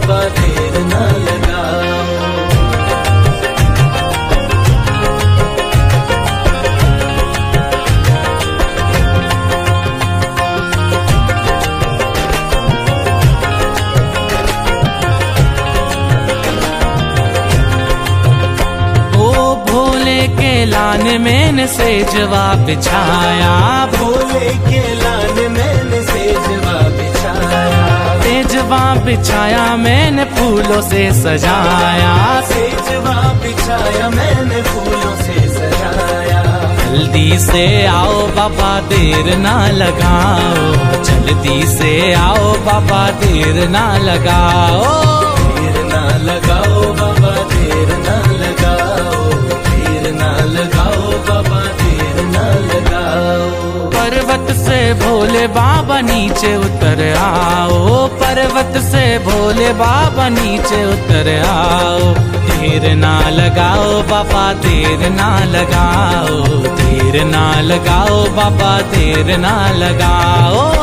बाबा देर ना लगाओ। के लाने मैंने सेजवा बिछाया, भोले के लाने मैंने सेजवा बिछाया, सेजवा बिछाया मैंने फूलों से सजाया, सेजवा बिछाया मैंने फूलों से सजाया। जल्दी से आओ बाबा देर ना लगाओ, जल्दी से आओ बाबा देर ना लगाओ, देर ना लगाओ बाबा देर ना लगाओ, देर ना लगाओ बाबा देर ना लगाओ। पर्वत से भोले बाबा नीचे उतर आओ, पर्वत से भोले बाबा नीचे उतर आओ, देर ना लगाओ बाबा देर ना लगाओ, देर ना लगाओ बाबा देर ना लगाओ।